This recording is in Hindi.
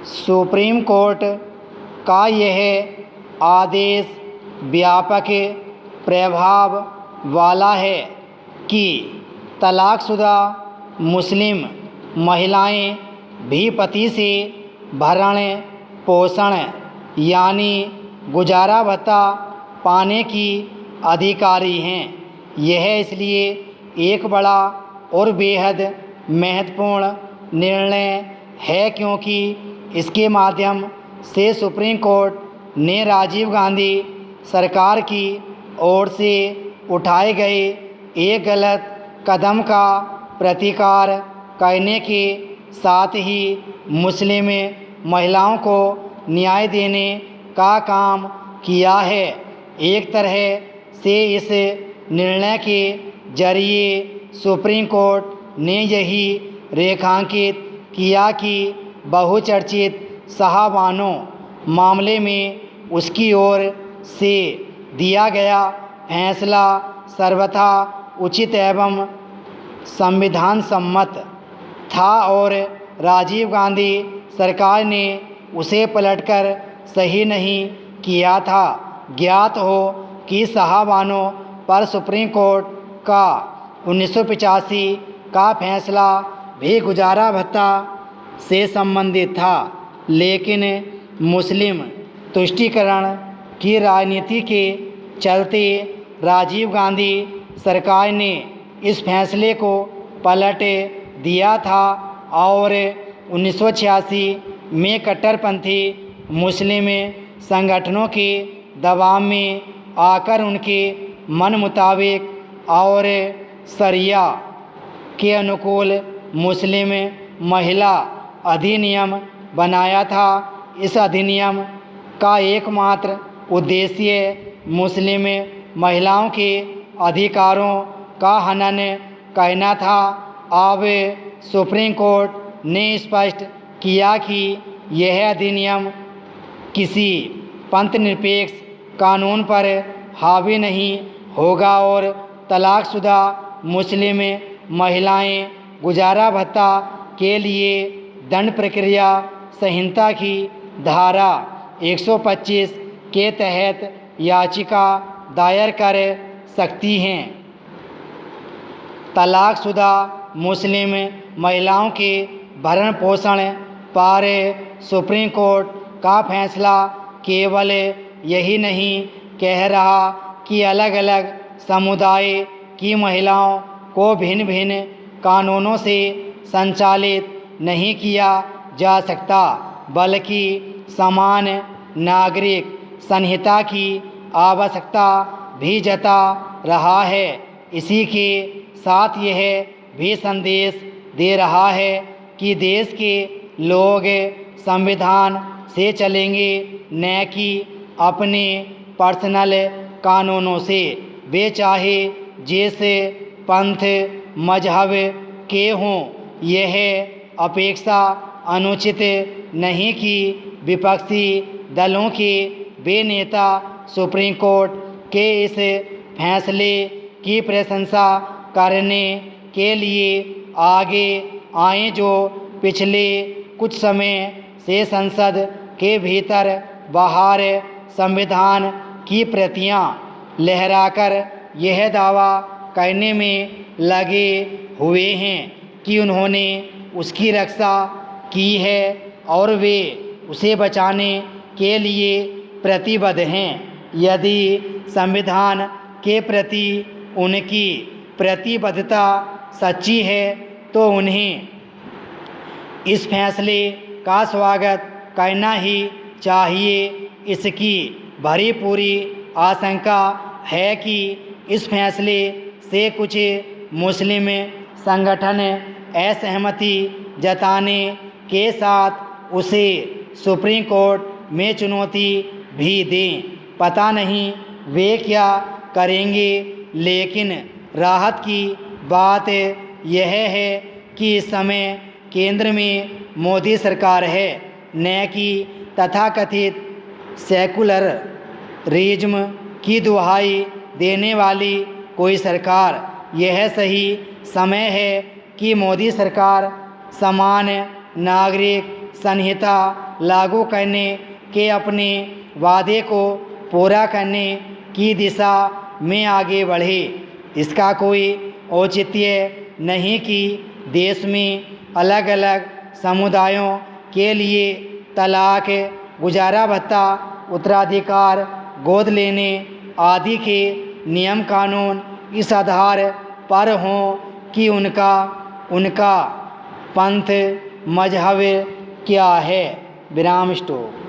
सुप्रीम कोर्ट का यह आदेश व्यापक प्रभाव वाला है कि तलाकशुदा मुस्लिम महिलाएं भी पति से भरण पोषण यानी गुजारा भत्ता पाने की अधिकारी हैं। यह इसलिए एक बड़ा और बेहद महत्वपूर्ण निर्णय है क्योंकि इसके माध्यम से सुप्रीम कोर्ट ने राजीव गांधी सरकार की ओर से उठाए गए एक गलत कदम का प्रतिकार करने के साथ ही मुस्लिम महिलाओं को न्याय देने का काम किया है। एक तरह से इस निर्णय के जरिए सुप्रीम कोर्ट ने यही रेखांकित किया कि बहुचर्चित शाहबानो मामले में उसकी ओर से दिया गया फैसला सर्वथा उचित एवं संविधान सम्मत था और राजीव गांधी सरकार ने उसे पलटकर सही नहीं किया था। ज्ञात हो कि शाहबानो पर सुप्रीम कोर्ट का 1985 का फैसला भी गुजारा भत्ता से संबंधित था, लेकिन मुस्लिम तुष्टीकरण की राजनीति के चलते राजीव गांधी सरकार ने इस फैसले को पलट दिया था और 1986 में कट्टरपंथी मुस्लिम संगठनों के दबाव में आकर उनके मन मुताबिक और शरिया के अनुकूल मुस्लिम महिला अधिनियम बनाया था। इस अधिनियम का एकमात्र उद्देश्य मुस्लिम महिलाओं के अधिकारों का हनन करना था। अब सुप्रीम कोर्ट ने स्पष्ट किया कि यह अधिनियम किसी पंथनिरपेक्ष कानून पर हावी नहीं होगा और तलाकशुदा मुस्लिम महिलाएं गुजारा भत्ता के लिए दंड प्रक्रिया संहिता की धारा 125 के तहत याचिका दायर कर सकती हैं। तलाकशुदा मुस्लिम महिलाओं के भरण पोषण पर सुप्रीम कोर्ट का फैसला केवल यही नहीं कह रहा कि अलग अलग समुदाय की महिलाओं को भिन्न भिन्न कानूनों से संचालित नहीं किया जा सकता, बल्कि समान नागरिक संहिता की आवश्यकता भी जता रहा है। इसी के साथ यह भी संदेश दे रहा है कि देश के लोग संविधान से चलेंगे, न कि अपने पर्सनल कानूनों से। वे चाहे जिस पंथ मजहब के हों, यह अपेक्षा अनुचित नहीं कि विपक्षी दलों के वे नेता सुप्रीम कोर्ट के इस फैसले की प्रशंसा करने के लिए आगे आए, जो पिछले कुछ समय से संसद के भीतर बाहर संविधान की प्रतियां लहराकर यह दावा करने में लगे हुए हैं कि उन्होंने उसकी रक्षा की है और वे उसे बचाने के लिए प्रतिबद्ध हैं। यदि संविधान के प्रति उनकी प्रतिबद्धता सच्ची है तो उन्हें इस फैसले का स्वागत करना ही चाहिए। इसकी भरी पूरी आशंका है कि इस फैसले से कुछ मुस्लिम संगठन असहमति जताने के साथ उसे सुप्रीम कोर्ट में चुनौती भी दें। पता नहीं वे क्या करेंगे, लेकिन राहत की बात यह है कि इस समय केंद्र में मोदी सरकार है, न कि तथाकथित सेकुलरिज्म की दुहाई देने वाली कोई सरकार। यह सही समय है कि मोदी सरकार समान नागरिक संहिता लागू करने के अपने वादे को पूरा करने की दिशा में आगे बढ़े। इसका कोई औचित्य नहीं कि देश में अलग अलग समुदायों के लिए तलाक, गुजारा भत्ता, उत्तराधिकार, गोद लेने आदि के नियम कानून इस आधार पर हों कि उनका पंथ मजहब क्या है। विराम स्टॉप।